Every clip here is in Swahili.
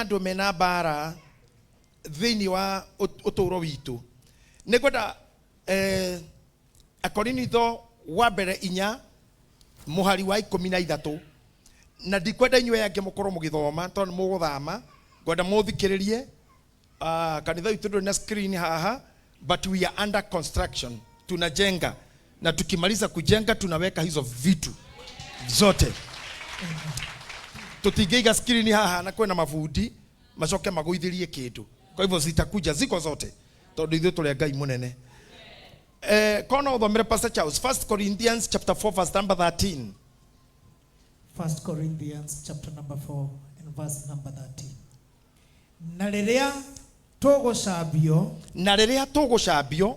andu mena bara thini wa uturo witu nikwenda Akorinitho wa mbere 4 muhari wa 13 na ndikwenda inywe yange mukorwo mugithoma tondu muguthama ngwenda muthikiririe kanitha itu ndio na screen haha but we are under construction tunajenga na tukimaliza kujenga tunaweka hizo vitu zote tutigeiga screen haha na kwena mafundi macoke maguithirie kindu kwa hivyo zitakuja ziko zote tondu ithu tuli Ngai munene kono uthomere Pastor Charles 1 Corinthians chapter 4 verse number 13 1 Corinthians chapter number 4 and verse number 13 na riria tugucambio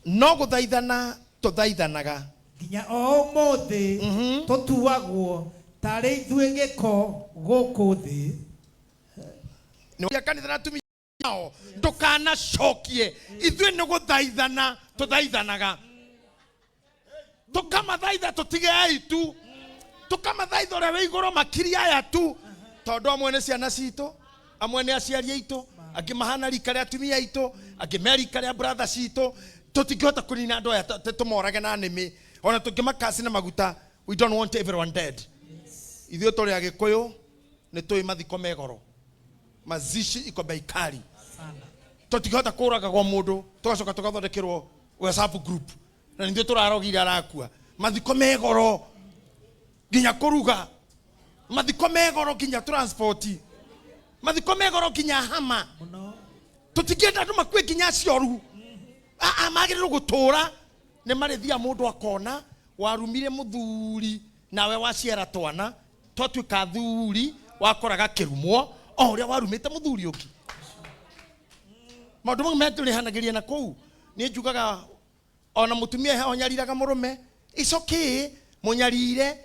no guthaithanaga nginya o muthi tutuagwo tari ithue giko guku thi ni kanitha na tumia ndukana cokie ithue ni guthaithana tuthaithanaga tukamathaitha tutige aitu tukamathaitha ria wi iguru makiria aya tu tondu amwe ni ciana citu amwe ni aciari aitu angi mahana rika ria atumia aitu angi merika ria brother citu tutingihota kunina andu aya tumorage na nimi ona tungimakasi na maguta we don't want everyone dead ithio tuli agikuyu ni tui mathiko megoro mazishi iko beikari sana tutingihota kuraga gwa mundu tugacoka tugathondekirwo WhatsApp group na ndio turarogira arakua mathiko megoro ginya kuruga mathiko megoro ginya transport mathiko megoro ginya hama tutingienda andu makue ginya cioru magiriro gutura ni marithia mundu akona warumire muthuri nawe waciara twana twatuika thuri wakoraga kirumwo o uria warumite muthuri ungi maundu mau meturihanagĩria na kuu ni njugaga ona mutumia he onyariraga murume it's okay munyarire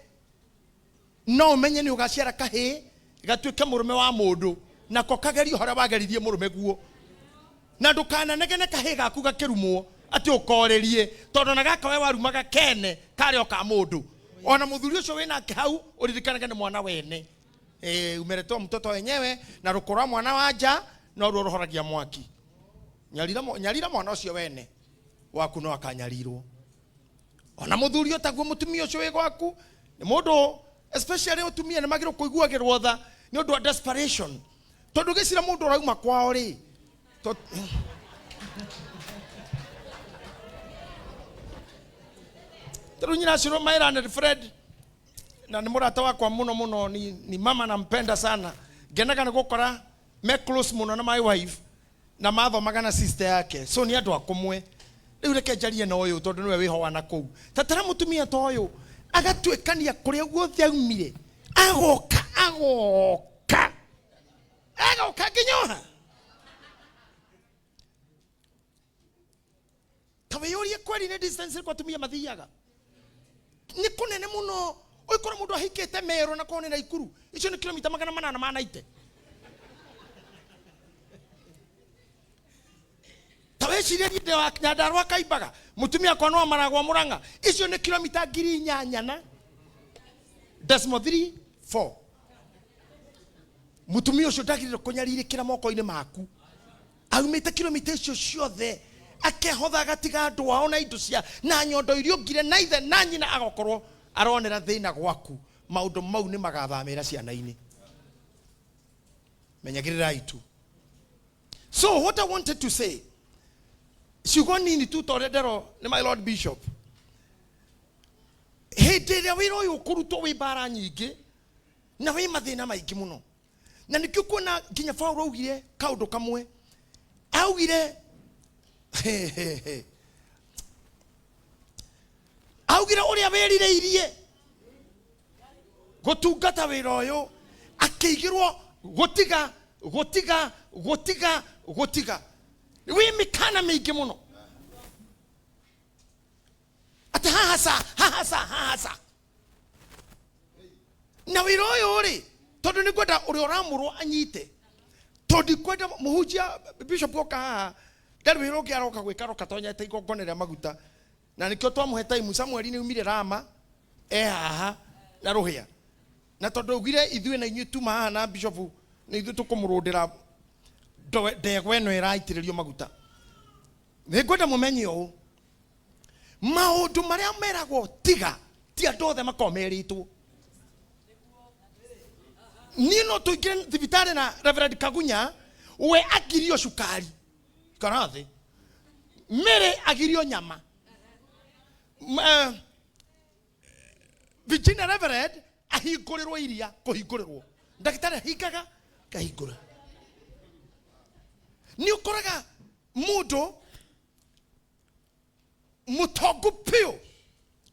no menye ni ugaciara kahi gatuike murume wa mundu nako kagerio hora wagerithie murume guo na ndukana negene kahi gaku gakirumwo ati ukorerie tondu na gaka we warumaga kene kare oka mundu ona muthuri ucio wina hau uririkanaga ni mwana wene umeretwa mtoto wenyewe na rukora mwana wanja no rurohoragia mwaki nyarira mwana ucio wene waku no akanyarirwo ona muthuri otaguo mutumia ucio we gwaku ni mundu especially utumia ni magiro kuiguagirwo tha ni undu wa desperation tondu gicira mundu urauma kwao ri Terunyina shiro maira na Fred na ni murata wakwa muno ni mama nampenda sana genaga ni gukora me close muno na my wife na mathomaga na sister yake so ni andu akumwe riu reke njarie na uyu tondu niwe wiho wana kuu tatara mutumia to uyu agatuikania kuria guothe aumire agoka ginyoha kaweyorie kweli ni distance kwa tumia mathiaga ni kunene muno oikora mundu ahikete Meru na kone na Ikuru icio ni kilomita 890 taweciria ni wa Nyandarua Kaimbaga mutumia kwa no maragwa Muranga icio ni kilomita 8,000 na decimal 4 mutumia ucio ndagirire kunyarire kira moko-ini maku aumite kilomita icio ciothe akehotha gatiga andu wao na indo cia na nyondo irio ngire na ithe na nyina agokorwo aronera thina gwaku maundu mau ni magathamira ciana-ini menyagirirai tu so what I wanted to say ciugo nini tu torendero ni my Lord Bishop hindi ria wira uyu kurutwo wi bara nyingi na wi mathina maingi muno na nikio kuona nginya Paulo augire kaundu kamwe augire augire uria werireirie gutungata wira uyu akigirwo gutiga wi mikana mingi muno ati hahasa na wira uyu ri tondu ni kwenda uri oramurwo anyite tondu kwenda muhunjia Bishop oka ndari wira ungi aroka gwikaroka tonyete igongonera maguta na nikio twamuhe time Samuel ni umire Rama haha na ruhia na tondu ugire ithuĩ na inyuĩ tuma haha na bishop nĩ ithuĩ tũkũmũrũndĩra ndegwa ĩno ĩraitĩrĩrio maguta. Nĩ ngwenda mũmenye ũũ, maũndũ marĩa meragwo tiga ti andũ othe makomerĩtwo. Niĩ no tũingĩre thibitarĩ na Reverend Kagunya, we agirio cukari kana thĩ, Mary agirio nyama, Virginia Reverend ahingũrĩrwo iria, kũhingũrĩrwo ndagĩtarĩ ahingaga kahingũra. Nĩ ũkoraga mũndũ mũtongu piũ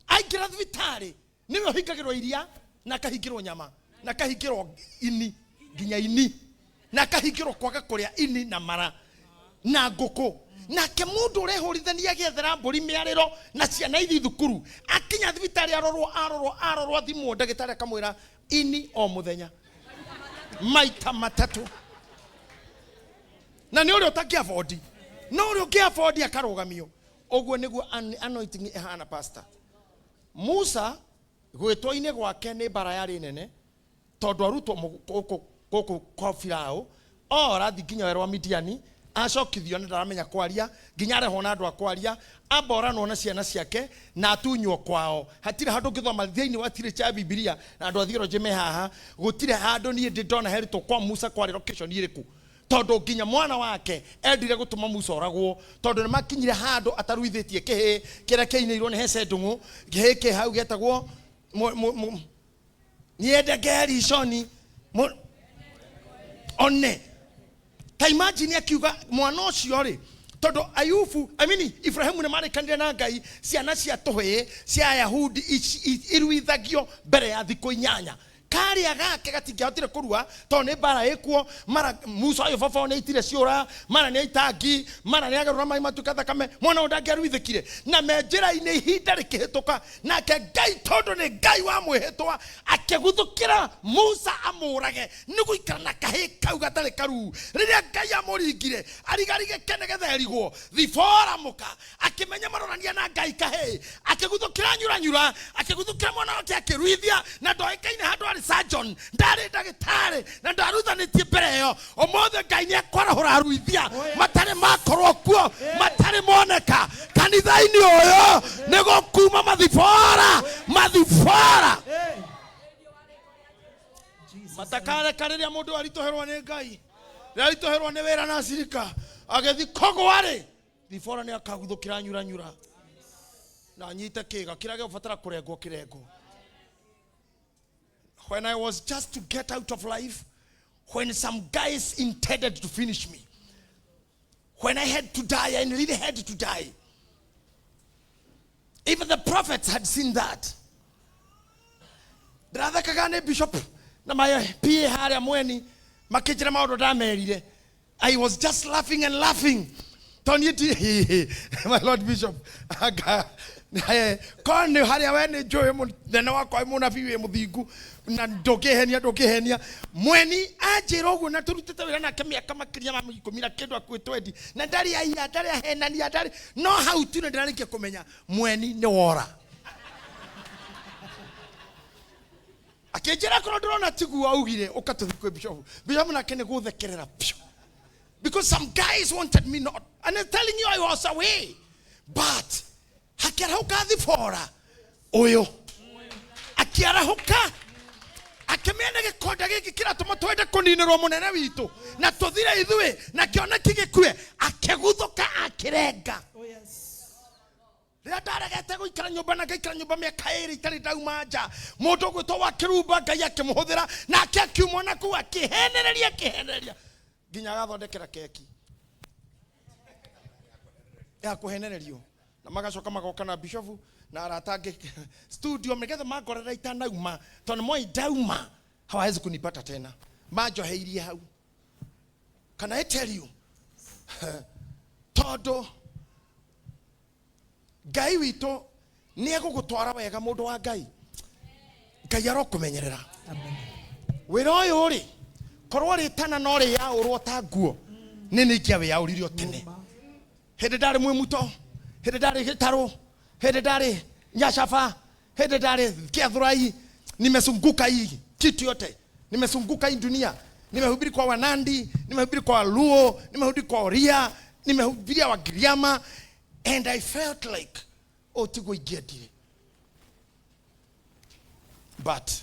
aingĩra thibitarĩ nĩwe ũhingagĩrwo iria na kahingĩrwo nyama na kahingĩrwo ini nginya ini na kahingĩrwo kwaga kũrĩa ini na mara na ngũkũ. Nake mũndũ ũrehũrithania gĩethera mbũri mĩarĩro na ciana ithi thukuru, akinya thibitarĩ arorwo thimũ, ndagĩtarĩ akamwĩra ini o mũthenya maita matatũ. Na nĩ ũrĩa ũtakĩabodi, no ũrĩa ũkĩabodi akarũgamio. Ũguo nĩguo anointing ĩhana pastor. Musa gwĩtwo-inĩ gwake nĩ mbara yarĩ nene, tondũ arutwo gũkũ kwa Firaũ arathi nginya werũ wa Midiani, acokithio na ndaramenya kwaria, nginya arehwo na andũ a kwaria, amboranwo na ciana ciake na atunywo kwao. Hatirĩ handũ ngĩthoma thĩinĩ wa tirĩ cha Biblia na andũ a theology me haha, gũtirĩ handũ niĩ ndona heritwo kwa Musa kwarĩ location ĩrĩkũ, tondũ nginya mwana wake endire gũtũma Musa oragwo, tondũ nĩ makinyire handũ ataruithĩtie kĩhĩ kĩrĩa kĩinĩirwo nĩ hece ndung'u, kĩhĩ kĩ hau gĩetagwo niende Gerishoni one. Ta imagine akiuga mwana ũcio rĩ, tondũ Ayubu Ibrahimu nĩ marĩkanire na Ngai ciana cia tũhĩ cia Ayahudi iruithagio mbere ya thikũ 8. Karia gake gatingĩahotire kũrua tondũ nĩ mbara ĩkuo. Mara Musa ũyũ baba nĩ aitire ciũra, mara nĩ aitangi, mara nĩ agarũra maĩ matuĩka thakame, mwana ũyũ ndangĩaruithĩkire. Na me njĩra-inĩ ihinda rĩkĩhĩtũka, nake Ngai tondũ nĩ Ngai wa mwĩhĩtwa akĩguthũkĩra Musa amũrage nĩ gũikara na kahĩ kau gatarĩ karuu. Rĩrĩa Ngai amũringire arigari gĩkene gĩtherigwo, thibora mũka akĩmenya marorania na Ngai kahĩ, akĩguthũkĩra nyuranyura, akĩguthũkĩra mwana wake akĩruithia, na ndoĩkaine handũ arĩ surgeon, ndarĩ ndagĩtarĩ na ndaruthanĩtie mbere ĩyo. Ũmũthĩ Ngai nĩ ekwarahũra aruithia matarĩ makorwo kuo, matarĩ moneka kanitha-inĩ ũyũ, nĩ gũkuma mathibora matakareka rĩrĩa mũndũ aritũherwo nĩ Ngai, rĩrĩa aritũherwo nĩ wĩra na acirika agĩthi kũgũa rĩ, thibora nĩ akaguthũkĩra nyuranyura na nyite kĩga kĩrĩa gĩgũbatara kũrengwo kĩrengwo. When I was just to get out of life, when some guys intended to finish me, when I had to die, I really had to die. Even the prophets had seen that. Brother Kagane Bishop, na my PA harĩa mweni makĩnjĩra maũndũ ndamerire, I was just laughing and laughing. My Lord Bishop, kone harĩa we nĩ njũĩ mũnene wakwa mũnabii wĩ mũthingu na ndũkĩhenia mweni anjĩra ũguo na tũrutĩte wĩra nake mĩaka makĩria ma 10 na kĩndũ akuĩ 20 na ndarĩ aiya ndarĩ ahenania ndarĩ no hau tu nĩ ndĩrarĩkia kũmenya mweni nĩ wora. Akĩnjĩra korwo ndĩrona tiguo augire ũkatũthi kwĩ Bishop. Bishop nake nĩ gũthekerera piũ, because some guys wanted me not, and I'm telling you I was away, but akĩarahuka thibora ũyũ akĩarahuka akĩmena gĩkonda gĩkĩ kĩratũma twende kũninĩrwo mũnene witũ na tũthire ithuĩ na kĩoneki gĩkue, akĩguthũka akĩrenga. Rĩrĩa ndaregete gũikara nyũmba na ngaikara nyũmba mĩaka 2 itarĩ ndauma nja, mũndũ gwĩtwo wa kĩrumba Ngai akĩmũhũthĩra nake akiumwo na kũu akĩhenereria nginya agathondekera keki ya kũhenererio. Na magacoka magoka na Bishop na aratange studio megetha magorera itanauma, tondũ moi dauma hawezi kunipata tena, majoheirie hau. Can I tell you, tondũ Ngai witũ nĩ egũgũtwara wega mũndũ wa Ngai, Ngai arokũmenyerera. Wĩra ũyũ rĩ korwo rĩ tana no rĩ yaũrwo ta nguo nĩ nĩikia wĩyaũririo tene. Hĩndĩ ndarĩ mwĩmuto, hĩndĩ ndarĩ gĩtarũ, hĩndĩ ndarĩ Nyacaba, hĩndĩ ndarĩ Kĩathũrai, nimezunguka hii kitu yote. Nimesunguka hii dunia. Nimehubiri kwa Wanandi, nimehubiri kwa Luo, nimehubiri kwa Oria, nimehubiria wa Giriama, and I felt like tigo igedire. But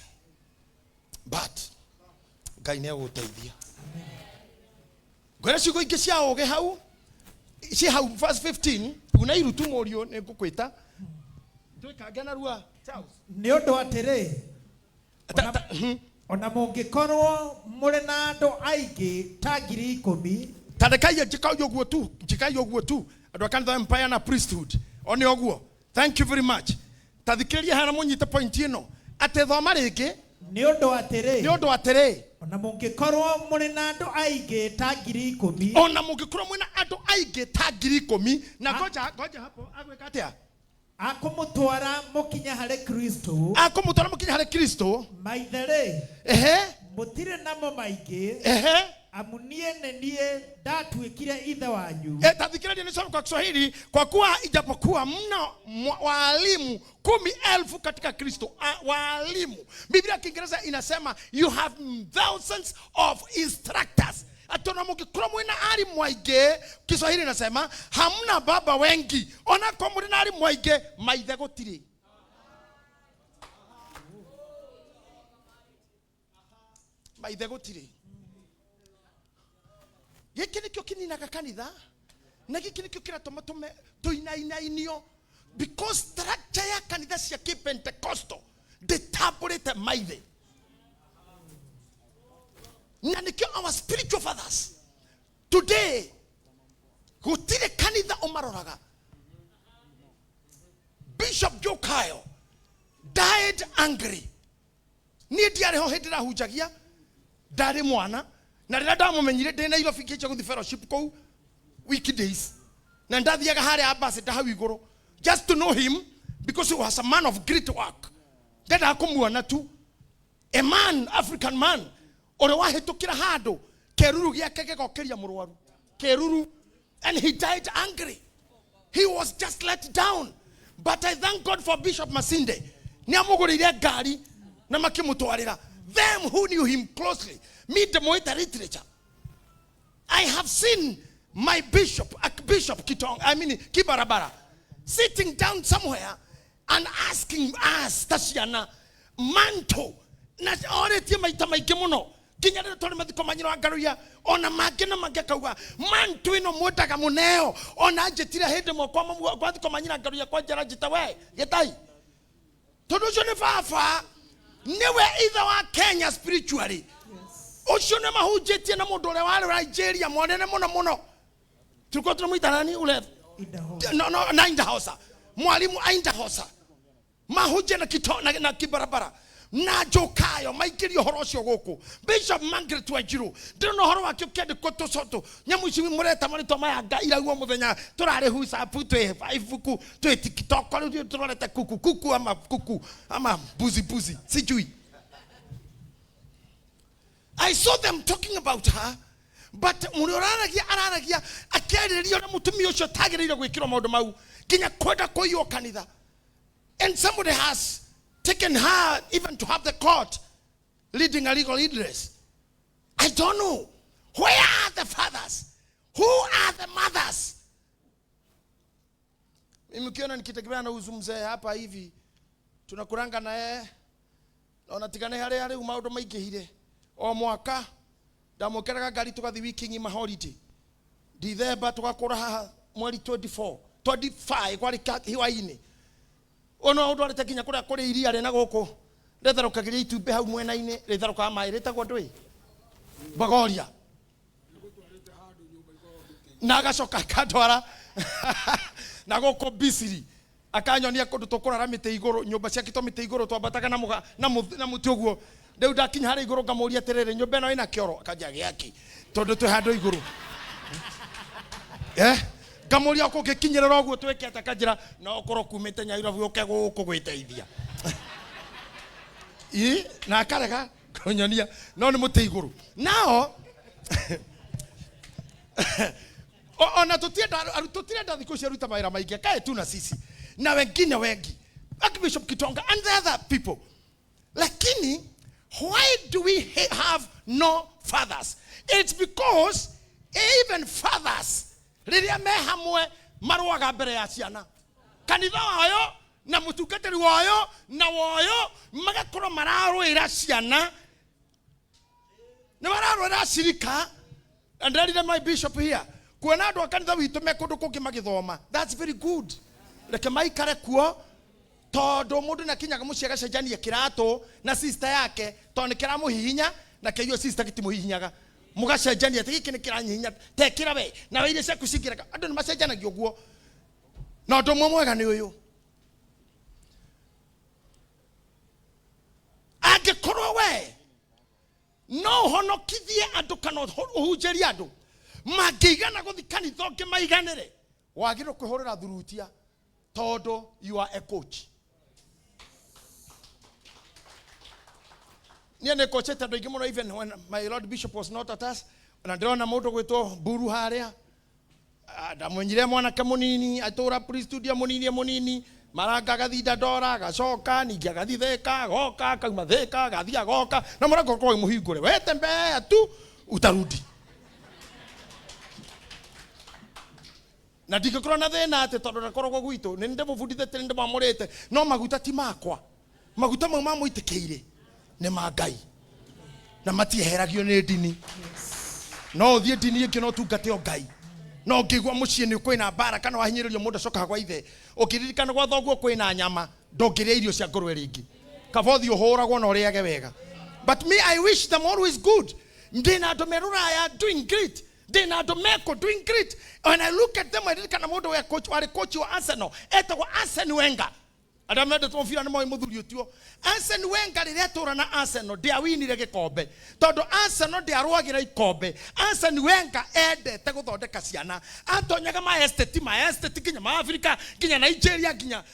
Ngai ne guteithia. Gwera ciugo ingi cia oge hau. Ci hau verse 15, unairu tu morio ne ngukwita. Ndwikanga na rua Charles. Ni undu atiri. Ona mungikorwo muri na andu aingi ta 10,000. Tadekaye jikayo guo tu. Andu Kanitha Empire na priesthood. Oni oguo. Thank you very much. Tathikiriria hana munyite point ino. Ate thoma ringi. Ni undu atiri. Ona mungikorwo muri na andu aingi ta 10,000 na goja hapo agweka atia akumutwara mukinya hare Kristo maithere mutire namo maige amunie nenie ndatwikire ithe wanyu. Tathikiriria nisoma kwa Kiswahili, kwa kuwa ijapokuwa mna walimu 10,000 katika Kristo, walimu. Biblia ya Kiingereza inasema you have thousands of instructors. Atona mukikura mwina ari mwaige, Kiswahili inasema hamna baba wengi. Ona kwa mwina ari mwaige maithe gutiri. Maithe gutiri. Giki nikyo kininaga kanitha, na giki nikyo kiratuma tuinainio, because structure ya kanitha cia Pentecostal detabulate maithe. Na nikyo our spiritual fathers today gutire kanitha umaroraga. Bishop Joe Kyle died angry. Ni diare ho hedira hujagia dare mwana na rira ndamumenyire ndina ilo fikiche guthi fellowship ko weekdays na ndathiaga hare ambassador hau iguru just to know him, because he was a man of great work. That akumuona tu a man, African man, ore wahitukira hando keruru giake gegokeria murwaru keruru, and he died angry. He was just let down. But I thank God for Bishop Masinde. Ni amugurire gari na makimutwarira. Them who knew him closely, meet the Moita literature. I have seen my bishop, Archbishop Kibarabara, sitting down somewhere and asking us, Tashiana, manto, na oreti maita maikemuno, kinyare tole madiko manyiro agaruya, ona magena magakawa, manto ino motaga muneo, ona jetira hede mo kwa madiko manyiro agaruya kwa jara jitawe, yetai. Todoshone fafa, newe either wa Kenya spiritually. Oshone mahujeti na modole wale Nigeria mwanene mono. Tulikuwa tunamuita nani ule? No, Nainda Hosa. Mwalimu Ainda Hosa. Mahuje na kitona na kibarabara. Na jokayo maikiri horosio goko. Bishop Margaret Wajiro. Ndono horo wakyo kede koto soto. Nyamushi mureta marito mayaga ira uwo muthenya. Turare huisa putwe ifuku twe TikTok kwa turareta kuku ama buzi sijui. I saw them talking about her, but aranagia akeririo na mutumi ucio tagiriire gwikirwo maundu mau kinya kwenda kuiyo kanitha. And somebody has taken her even to have the court leading a legal address. I don't know. Where are the fathers? Who are the mothers? Mimi kiona nikitegemea na uzumzee hapa hivi tunakuranga na yeye ona tigane hare maundu maingihire. O mwaka ndamukeraga ngari tugathi wiki ngima holiday December tugakora haha mweri 25 kwari hiwaini ono ndo arete kinya kuria kuri iria rena goko retharukagiria itumbe hau mwena-ini retharuka mai retagwo ndui Bagoria na agacoka katwara na goko Bisiri akanyonia kundu tukurara mite iguru nyumba cia kito mite iguru twambataga na muti uguo. Ndeu ndakinya hari iguru ngamuria terere nyumba ino ina kioro akajia giaki tondu twe hando iguru ngamuria ko gikinyerera oguo tweke atakajira na okoro kumite Nyairobi uke guku gwiteithia na akarega kunyonia no ni muti iguru nao ona tutienda thiku cia ruta maira maingi kae tu na sisi na wengine wengi Archbishop Kitonga and the other people, lakini Why do we have no fathers? It's because even fathers, riria me hamwe maruaga mbere ya ciana. Kanitha wayo na mutungatiri wayo na wayo magakorwo mararwira ciana. Ne mararwira cirika. And that is my bishop here. Kuona andu akanitha witu me kundu kungi magithoma. That's very good. Reke maikare kuo tondu mundu na kinyaga muciaga cenjanie kirato na sister yake tondu kiramuhihinya na keyo sister kitimuhihinyaga. Mugacenjania ati giki ni kiranyihinya tekira we na we ile ciaku cingiraga. Andu ni macenjanagia guo. Na undu mwega ni uyu. Angikorwo we no honokithie andu kana uhunjeria andu magigana guthi kanitha onge maiganire wagiro kwihurira thurutia tondu you are a coach. Niye ne coachete andu ingi muno even when my Lord Bishop was not at us na ndirona mundu gwitwo Buru haria ndamwenyire mwanake munini atura priesthood ya munini maranga gathinda ndora gacoka ningi agathi theka goka kauma theka gathi agoka na murako kwa muhingure wete mbea tu utarudi na ndikokora na thina ate tondu nakorwo gwitu ni ndimo fundithete ni ndimo amurete no maguta ti makwa maguta mau mamuitikeire ni mangai na matieheragio ni dini no thie dini ingi no tungate o ngai no ngigwa mucie ni kwina bara kana wahinyiririo mundu coka gwa ithe ukiririkana gwa thoguo kwina nyama ndongiria irio cia ngorwe ringi kabothi uhuragwo na uriage wega. But me, I wish them always good. Ndina ndo meruraya doing great. Ndina ndo meko doing great. When I look at them, I dirikana mundu wa coach wa Arsenal etagwo Arsene Wenger. Adamede tumfira nimo imuthuri utio Arsene Wenger riria tura na Arsenal dia winire gikombe tondu Arsenal dia arwagira ikombe. Arsene Wenger endete guthondeka ciana atonyaga ma estate kinya ma Africa kinya Nigeria kinya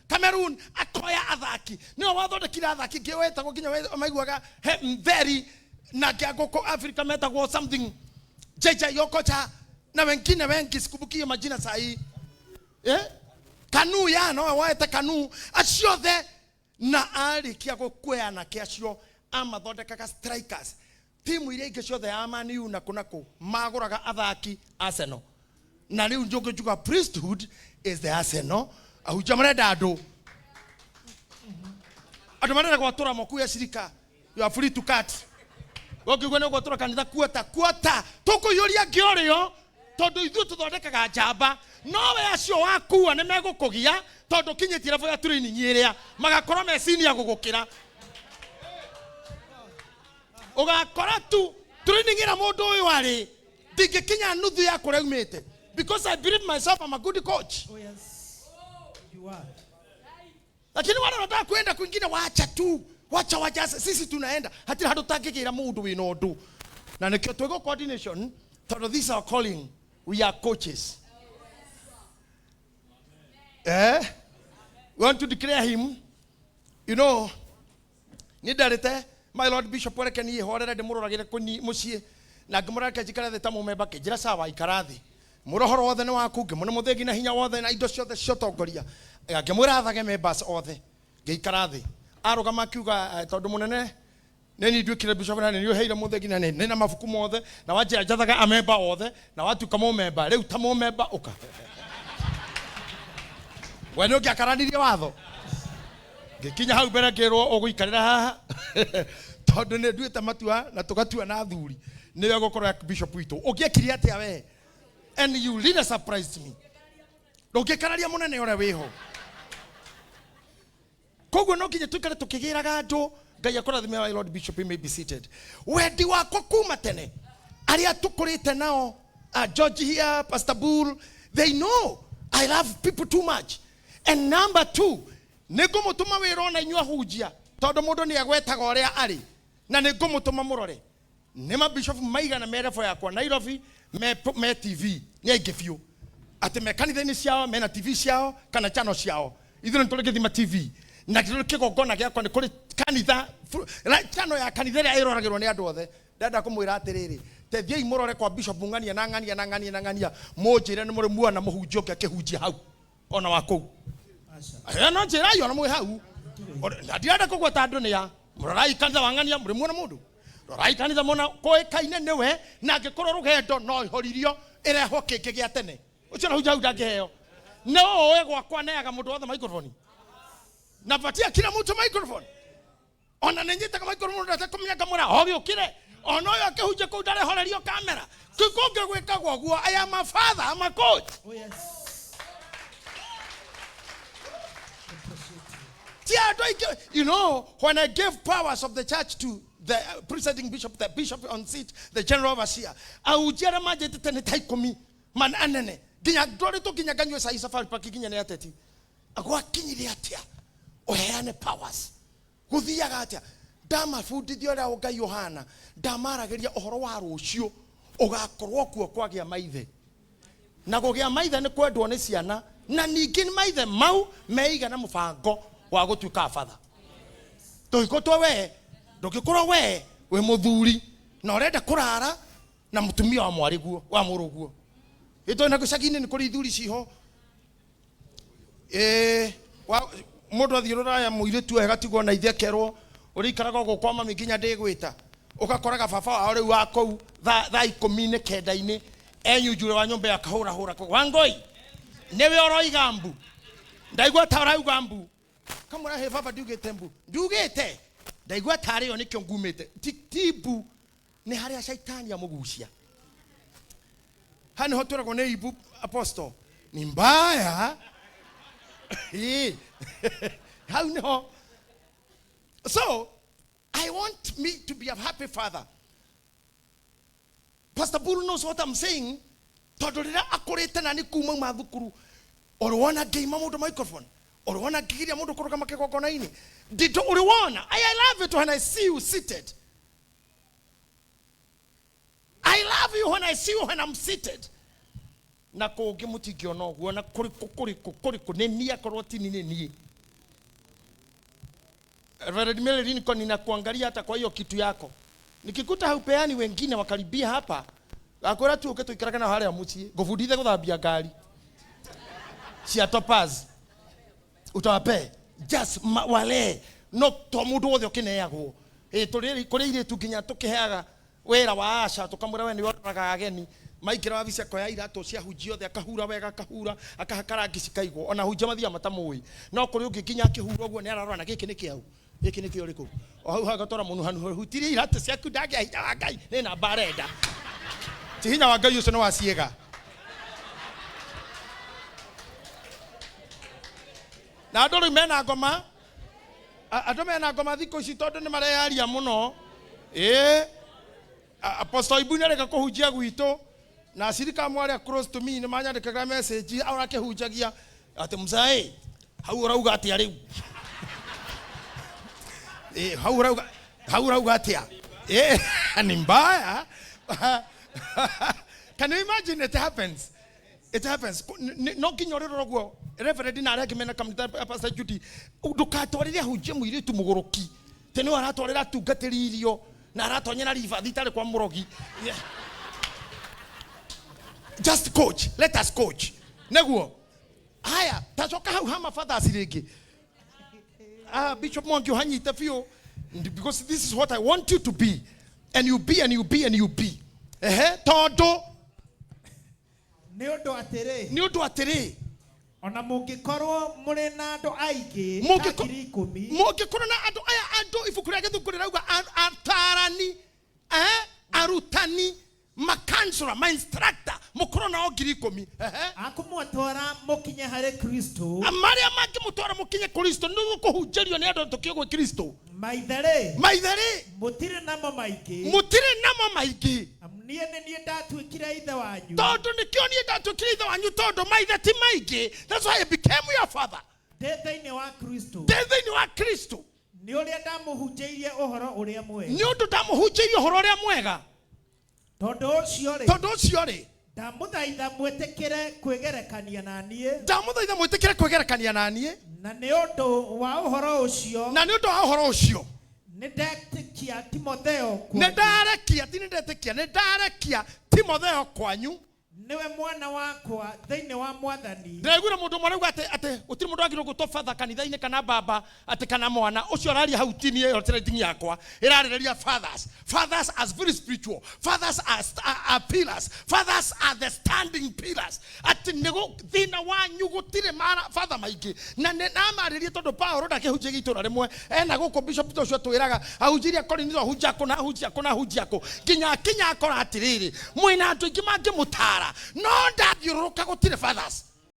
Cameroon akoya athaki no wathondekira athaki kiwetagwo kinya maiguaga very na kiagoko Africa metagwo something jeja yokocha na wengine wengi sikubukie majina sahi kanu ya no waete kanu aciothe na arikia gukwea na kiacio amathondekaga strikers timu ile ingi ciothe ya Man U na kunako maguraga athaki Arsenal na riu njuga priesthood is the Arsenal Ahunjia marenda andu marenda gwatura moku ya shirika you are free to cut wakigwa ne gwatura kanitha kuota tukuyuria ngiorio tondu ithu tuthondekaga njamba nowe acio wakuwa ne megukugia tondu kinyiti level ya training iria magakorwo mecini ya gugukira ugakora tu training ira mundu uyu ari ndingikinya nuthu ya kureumite because I believe myself I'm a good coach. Oh yes, you are. Lakini wale wanataka kwenda kwingine waacha tu wacha sisi tunaenda hata hatutakigira mundu wina undu na nikio twego coordination tondu this our calling. We are coaches. We want to declare him. You know, nidarete my Lord Bishop wale kani horera de muroragire kuni mucie na ngimuraka jikara de tamu meba ke jira sawa ikarathi murohoro wothe ni waku ngimuno muthegi na hinya wothe na indo ciothe ciotongoria ngimurathage members othe ngeikarathi arugama kiuga tondu munene neni ndwikire bishop na neni uheire muthegi na neni na mafuku mothe na wajira jathaga amemba othe na watu kama memba riu tamo memba uka weno ngiakaranirie watho ngikinya hau mbere ngirwo uguikarira haha tondu ne nduite matua na tugatua na thuri niwe gukorwo bishop witu ugiekiri atia we and you really surprised me ndungikararia munene ore wiho koguo no kinya tukare tukigiraga andu ngai akorathime my Lord Bishop may be seated wendi wako kuma tene aria tukurite nao George here Pastor Bull they know I love people too much and number 2 nigumutuma wirona inyua Ahunjia tondu mundu ni agwetaga oria ari na nigumutuma murore ni ma bishop maigana merefo yakwa Nairobi me TV ni aingifiu ati me kanitha ni ciao mena TV ciao kana channel ciao ithu ni tulikithima TV na kigongona giakwa ni kuri kanitha channel ya kanitha ria iroragirwo ni andu othe ndenda kumwira atiriri tethiai murore kwa bishop ngania na ngania munjire ni muri muona muhunjio akihunjia hau ona wako no njira yo na mwe hau ndirenda kugweta andu ni ya Murai kanitha wangania muri muona mundu. Murai kanitha mona koe kaine newe na ngikoro rugendo no ihoririo ireho keke gia tene. Ucio na hujau ndangeheo. No we gwakwa neaga mundu wothe microphone. Napatia kila mtu microphone. Ona nenyita kama microphone ndata kumenya kamera hogi ukire. Ona yo akihunje ku ndare horerio kamera. Kikonge gwika gwaguo I am a father, I'm a coach. Oh yes. You know, when I gave powers of the church to the presiding bishop, the bishop on seat, the general overseer, Ahunjia majete tene taikomi man anene. Ginya dore to ginya ganyo sa safari pa ginya ne ateti. Agwa kinyiri atia. Oheane powers. Guthiaga atia. Dama fundithio ria oga Yohana. Damarageria ohoro wa rucio. Ugakorwo kuo kwagia maithe. Na kugia maithe ni kwendwo ni ciana. Na ningi maithe mau meiga na mubango wa gutuika father. Toiko we ndugikorwo we muthuri na urenda kurara na mutumia wa mwariguo wa muruguo. Ito na gucagini ni kuri thuri ciho. Mundu athiurura ya muiritu wega tigwo na ithe kerwo urikaraga gukwa mami nginya ndigwita ugakoraga baba wa riu wako tha 19 enyujure wa nyumba ya kahura hura ko wangoi newe oroiga mbu ndaigwa tarauga mbu kamura he baba ndugite mbu ndugite ndaigwa tari yo nikyo ngumite tibu ni haria shaitani ya mugucia hani hotoragwo ne ibu apostle ni mbaya. How no? So I want me to be a happy father. Pastor Buru knows what I'm saying. Todorira akorete na ni kuma mathukuru. Orwana geima modo microphone. Orwana gigiria modo koroka makeko kona ini. Dito orwana. I love it when I see you seated. I love you when I see you when I'm seated. Na koge mutigio no guona kuri nenia koroti nini. Reverend Mary niko ninakuangalia hata kwa hiyo kitu yako. Nikikuta haupeani wengine wakaribia hapa. Akora tu uketo ikaraga na hale ya muci. Gofudithe guthambia ngari. Cia topaz. Utawape just wale no to mundu wothe ukineagwo. Turiri kuri ire tu ginya tukiheaga wera wa asha tukamura we ni woraga ageni. Maikira wabisi akoya irato cia Ahunjia othe akahura wega akahura akahakara ngicikaigwo ona Ahunjia mathia matamui no kuri ungi ginya akihura ogwo ni ararora na giki ni kiau giki ni kio riku o hau hagatora munu hanu hutiri irato ciaku ndage hinya wa Ngai ni na barenda ti hinya wa Ngai ucio no waciega na andu mena ngoma andu mena ngoma thiko ici tondu ni mareyaria muno apostle Ibu nereka kuhunjia gwitu na sirika mwari close to me ni manyandikaga message aura kihunjagia ati mzee hau urauga ati ari hau urauga ati ni mbaya. Can you imagine it happens no kinyorero rogwo reverend na areke mena Kanitha pastor Judy ndukatwarire Ahunjia muiritu mugoroki tene aratwarira tungatiririo na aratonyera riva thitare kwa murogi. Just coach. Let us coach. Neguo. Haya, tachoka hau hama fathers ringi. Bishop Mwangi uhanyite fio because this is what I want you to be. And you be and you be and you be. Todo. Ni undu atiri. Ona mungikorwo muri na andu aingi mungikorwo na andu aya andu ibuku ria githunguri rauga atarani arutani makansura ma instructor mukorwo na 10,000 akumutwara mukinye hari Kristo amaria mangi mutwara mukinye Kristo ndu kuhunjerio ni andu tukigwe Kristo maithere mutire namo maingi nie ndatwikire ithe wanyu tondu nikio nie ndatwikire ithe wanyu tondu maithe ti maingi. That's why I became your father. Tethaini wa Kristo ni uria ndamuhunjeirie uhoro uria mwega ni undu ndamuhunjeirie uhoro uria mwega tondu ucio ri ndamuthaitha mwetekere kwegerekania na nie na ni undu wa uhoro ucio Nedarekia Timotheo kwanyu niwe mwana wakwa thiini wa mwathani ndegwire mundu mwarauga ate utiri mundu angiro gutwa father kanitha-ini kana baba ate kana mwana ucio araria hau tini yo trading yakwa irarereria fathers as very spiritual, fathers are pillars, fathers are the standing pillars. Ati nego thina wanyu gutire mara father maigi na namaririe tondu Paulo ndakihunjia gitura rimwe ena guko bishop tucio twiraga ahunjiria Kanitha ahunjia ko kinya akora atiriri mwina andu ingi mangi mutara no ndathiururuka gutire fathers